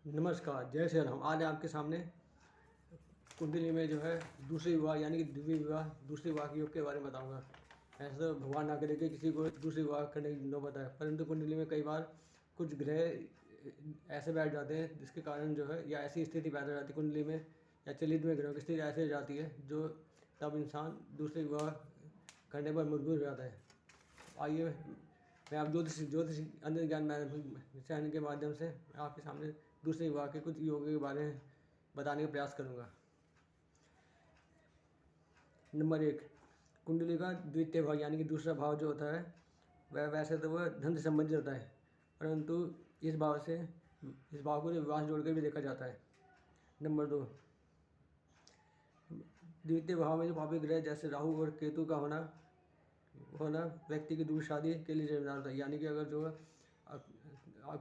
नमस्कार, जय श्री राम। आज आपके सामने कुंडली में जो है दूसरे विवाह यानी कि दिव्य विवाह, दूसरे विवाह के योग के बारे में बताऊँगा। ऐसे तो भगवान ना करे कि किसी को दूसरे विवाह करने की नौबत आए, परंतु कुंडली में कई बार कुछ ग्रह ऐसे बैठ जाते हैं जिसके कारण जो है या ऐसी स्थिति पैदा हो जाती है कुंडली में या चलित में ग्रहों की स्थिति ऐसे हो जाती है जो तब इंसान दूसरे विवाह करने पर मजबूर हो जाता है। आइए मैं आप ज्योतिष ज्योतिष अन्य ज्ञान चैनल के माध्यम से मैं आपके सामने दूसरे विभाग के कुछ योगों के बारे में बताने का प्रयास करूंगा। नंबर 1, कुंडली का द्वितीय भाव यानी कि दूसरा भाव जो होता है वह वैसे तो वह धन से संबंधित होता है, परंतु इस भाव को जो विवाह से जोड़कर भी देखा जाता है। नंबर 2, द्वितीय भाव में जो पापी ग्रह जैसे राहु और केतु का होना व्यक्ति की दूसरी शादी के लिए जिम्मेदार होता है। यानी कि अगर जो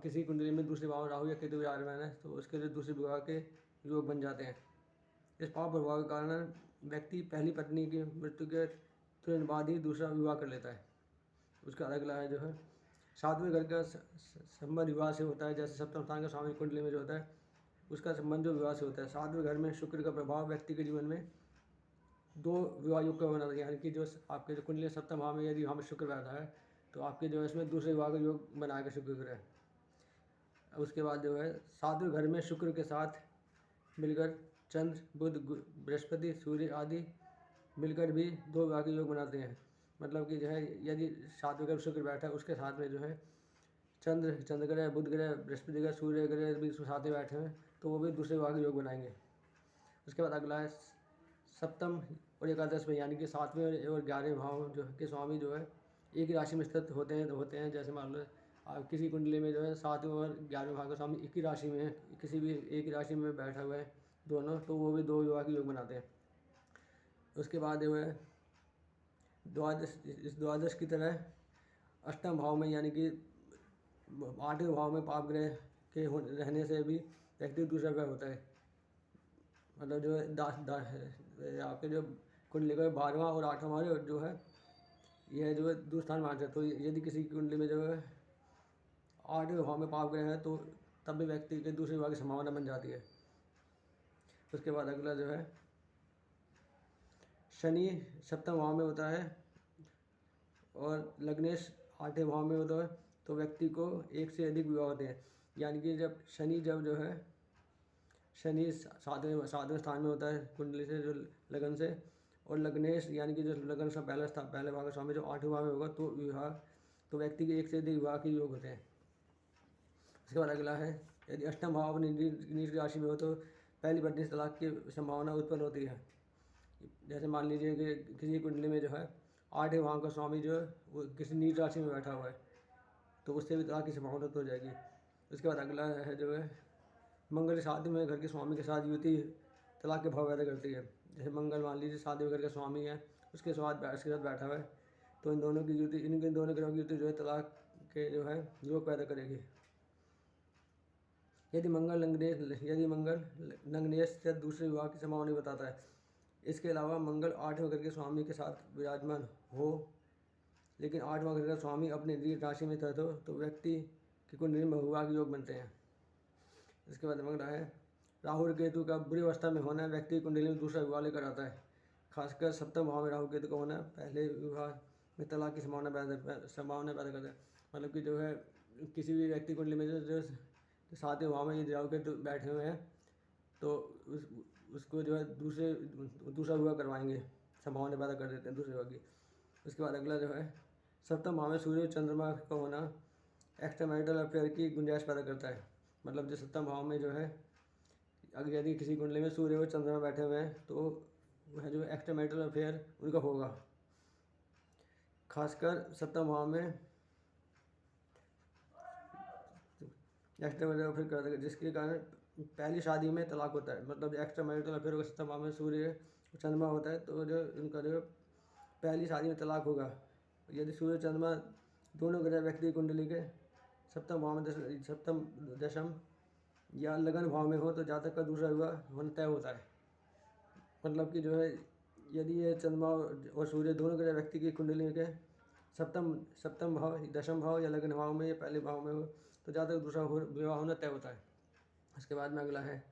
किसी कुंडली में दूसरे भाव राहु या केतु विराजमान है तो उसके लिए दूसरे विवाह के योग बन जाते हैं। इस पाप प्रभाव के कारण व्यक्ति पहली पत्नी की मृत्यु के तुरंत बाद ही दूसरा विवाह कर लेता है। उसका अगला है जो है सातवें घर का संबंध विवाह से होता है। जैसे सप्तम स्थान का स्वामी कुंडली में जो होता है उसका संबंध जो विवाह से होता है। सातवें घर में शुक्र का प्रभाव व्यक्ति के जीवन में दो विवाह योग का बना था। यानी कि जो आपके जो कुंडली सप्तम भाव में यदि वहाँ में शुक्र बैठा है तो आपके जो है इसमें दूसरे विवाह का योग बनाएगा शुक्र ग्रह। उसके बाद जो है सातवें घर में शुक्र के साथ मिलकर चंद्र, बुध, बृहस्पति, सूर्य आदि मिलकर भी दो विवाह के योग बनाते हैं। मतलब कि जो है यदि सातवें घर शुक्र बैठा है उसके साथ में जो है चंद्र ग्रह, बुध ग्रह, बृहस्पति ग्रह, सूर्य ग्रह भी साथ में बैठे हैं तो वो भी दूसरे विवाह के योग बनाएंगे। उसके बाद अगला है सप्तम और एकादश में यानी कि सातवें और 11वें भाव जो के स्वामी जो है एक ही राशि में स्थित होते हैं। जैसे मान लो आप किसी कुंडली में जो है 7वें और 11वें भाव का स्वामी एक ही राशि में है, किसी भी एक ही राशि में बैठा हुआ है दोनों, तो वो भी दो विवाह के योग बनाते हैं। उसके बाद जो है द्वादश की तरह अष्टम भाव में यानी कि 8वें भाव में पाप ग्रह के रहने से भी व्यक्ति दूसरा विवाह होता है। मतलब जो है आपके जो कुंडली का 12वां और 8वां भाव जो है यह जो है दूरस्थान मार्ग है। तो यदि किसी कुंडली में जो है 8वें भाव में पाप ग्रह है तो तब भी व्यक्ति के दूसरे विवाह की संभावना बन जाती है। उसके बाद अगला जो है शनि सप्तम भाव में होता है और लग्नेश 8वें भाव में होता है तो व्यक्ति को एक से अधिक विवाह होते हैं। यानी कि जब जो है शनि सातवें स्थान में होता है कुंडली से जो लगन से, और लग्नेश यानी कि जो लगन का पहले भाव का स्वामी जो 8वें भाव में होगा तो व्यक्ति के एक से अधिक विवाह के योग होते हैं। उसके बाद अगला है यदि अष्टम भाव अपनी नीच राशि में हो तो पहली पत्नी तलाक की संभावना उत्पन्न होती है। जैसे मान लीजिए कि किसी कुंडली में जो है 8वें भाव का स्वामी जो है वो किसी नीच राशि में बैठा हुआ है तो उससे भी तलाक की संभावना हो जाएगी। उसके बाद अगला है जो है मंगल शादी में घर के स्वामी के साथ युति तलाक के भाव पैदा करती है। जैसे मंगल मान लीजिए शादी में घर का स्वामी है उसके साथ बैठा हुआ है तो इन दोनों ग्रहों की युति जो है तलाक के जो है योग पैदा करेगी। यदि मंगल लग्नेश से दूसरे विवाह की संभावना बताता है। इसके अलावा मंगल 8वें घर के स्वामी के साथ विराजमान हो लेकिन 8वां घर का स्वामी अपने राशि में था तो व्यक्ति की कुंडली में विवाह के योग बनते हैं। इसके बाद अगला है राहु और केतु का बुरी अवस्था में होना व्यक्ति की कुंडली में दूसरा विवाह लेकर आता है। खासकर सप्तम भाव में राहु केतु का होना पहले विवाह में तलाक की संभावना पैदा करता है। मतलब कि जो है किसी भी व्यक्ति कुंडली में जो 7वें भाव में यदि राहु केतु बैठे हुए हैं तो उसको जो है दूसरा विवाह करवाएंगे, संभावना पैदा कर देते हैं दूसरे विवाह की। उसके बाद अगला जो है सप्तम भाव में सूर्य चंद्रमा का होना एक्स्ट्रा मैरिटल अफेयर की गुंजाइश पैदा करता है। मतलब जो सप्तम भाव में जो है अगर यदि किसी कुंडली में सूर्य और चंद्रमा बैठे हुए हैं तो वह जो एक्स्ट्रा मैरिटल अफेयर उनका होगा। खासकर सप्तम भाव में एक्स्ट्रा मैरिटल अफेयर करता है जिसके कारण पहली शादी में तलाक होता है। मतलब एक्स्ट्रा मैरिटल अफेयर होगा सप्तम भाव में सूर्य और चंद्रमा होता है तो जो उनका जो पहली शादी में तलाक होगा। यदि सूर्य चंद्रमा दोनों ग्रह व्यक्ति की कुंडली के सप्तम दशम या लगन भाव में हो तो जातक का दूसरा विवाह होना तय होता है। मतलब कि जो है यदि ये चंद्रमा और सूर्य दोनों ग्रह व्यक्ति की कुंडली के सप्तम भाव, दशम भाव या लगन भाव में या पहले भाव में हो तो जातक दूसरा विवाह होना तय होता है। उसके बाद में अगला है,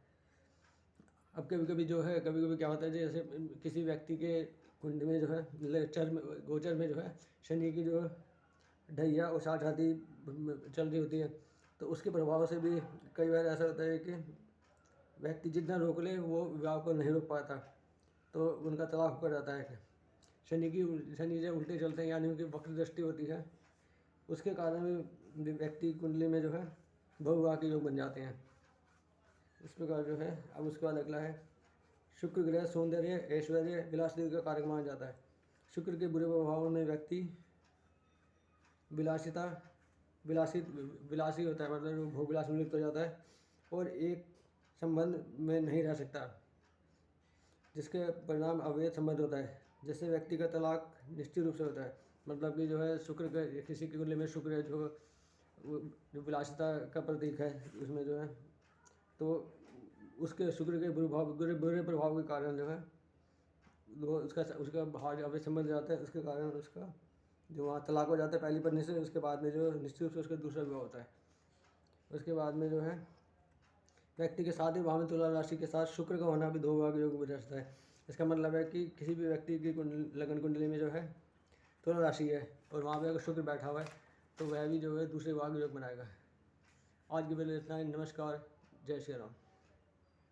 अब कभी कभी जो है, कभी कभी क्या होता है, जैसे किसी व्यक्ति के कुंडली में जो है गोचर में जो है शनि की जो ढैया और साथ आती चल रही होती है, तो उसके प्रभाव से भी कई बार ऐसा होता है कि व्यक्ति जितना रोक ले वो विवाह को नहीं रोक पाता, तो उनका तलाक होकर जाता है। शनि जब उल्टे चलते हैं यानी उनकी वक्र दृष्टि होती है, उसके कारण भी व्यक्ति कुंडली में जो है बहुविवाह के योग बन जाते हैं। इस प्रकार जो है, अब उसके बाद अगला है, शुक्र ग्रह सौंदर्य ऐश्वर्य विलासिता का कारक माना जाता है। शुक्र के बुरे प्रभाव में व्यक्ति विलासिता विलासी होता है, मतलब भोग विलास में लिप्त हो जाता है और एक संबंध में नहीं रह सकता, जिसके परिणाम अवैध संबंध होता है, जिससे व्यक्ति का तलाक निश्चित रूप से होता है। मतलब कि जो है शुक्र का, किसी की कुंडली में शुक्र है जो विलासिता का प्रतीक है, उसमें जो है तो उसके शुक्र के बुरे प्रभाव के कारण जो है वो उसका बाहर अवैध संबंध जाता है, उसके कारण उसका जो वहाँ तलाक हो जाता है पहली पत्नी से, उसके बाद में जो निश्चित रूप से उसका दूसरा विवाह होता है। उसके बाद में जो है व्यक्ति के साथ ही भाव में तुला राशि के साथ शुक्र का होना भी दो विवाह के योग में रहता है। इसका मतलब है कि किसी भी व्यक्ति की लगन कुंडली में जो है तुला राशि है और वहाँ पे अगर शुक्र बैठा हुआ है तो वह भी जो है दूसरे विवाह के योग बनाएगा। आज की वीडियो इतना ही। नमस्कार, जय श्री राम।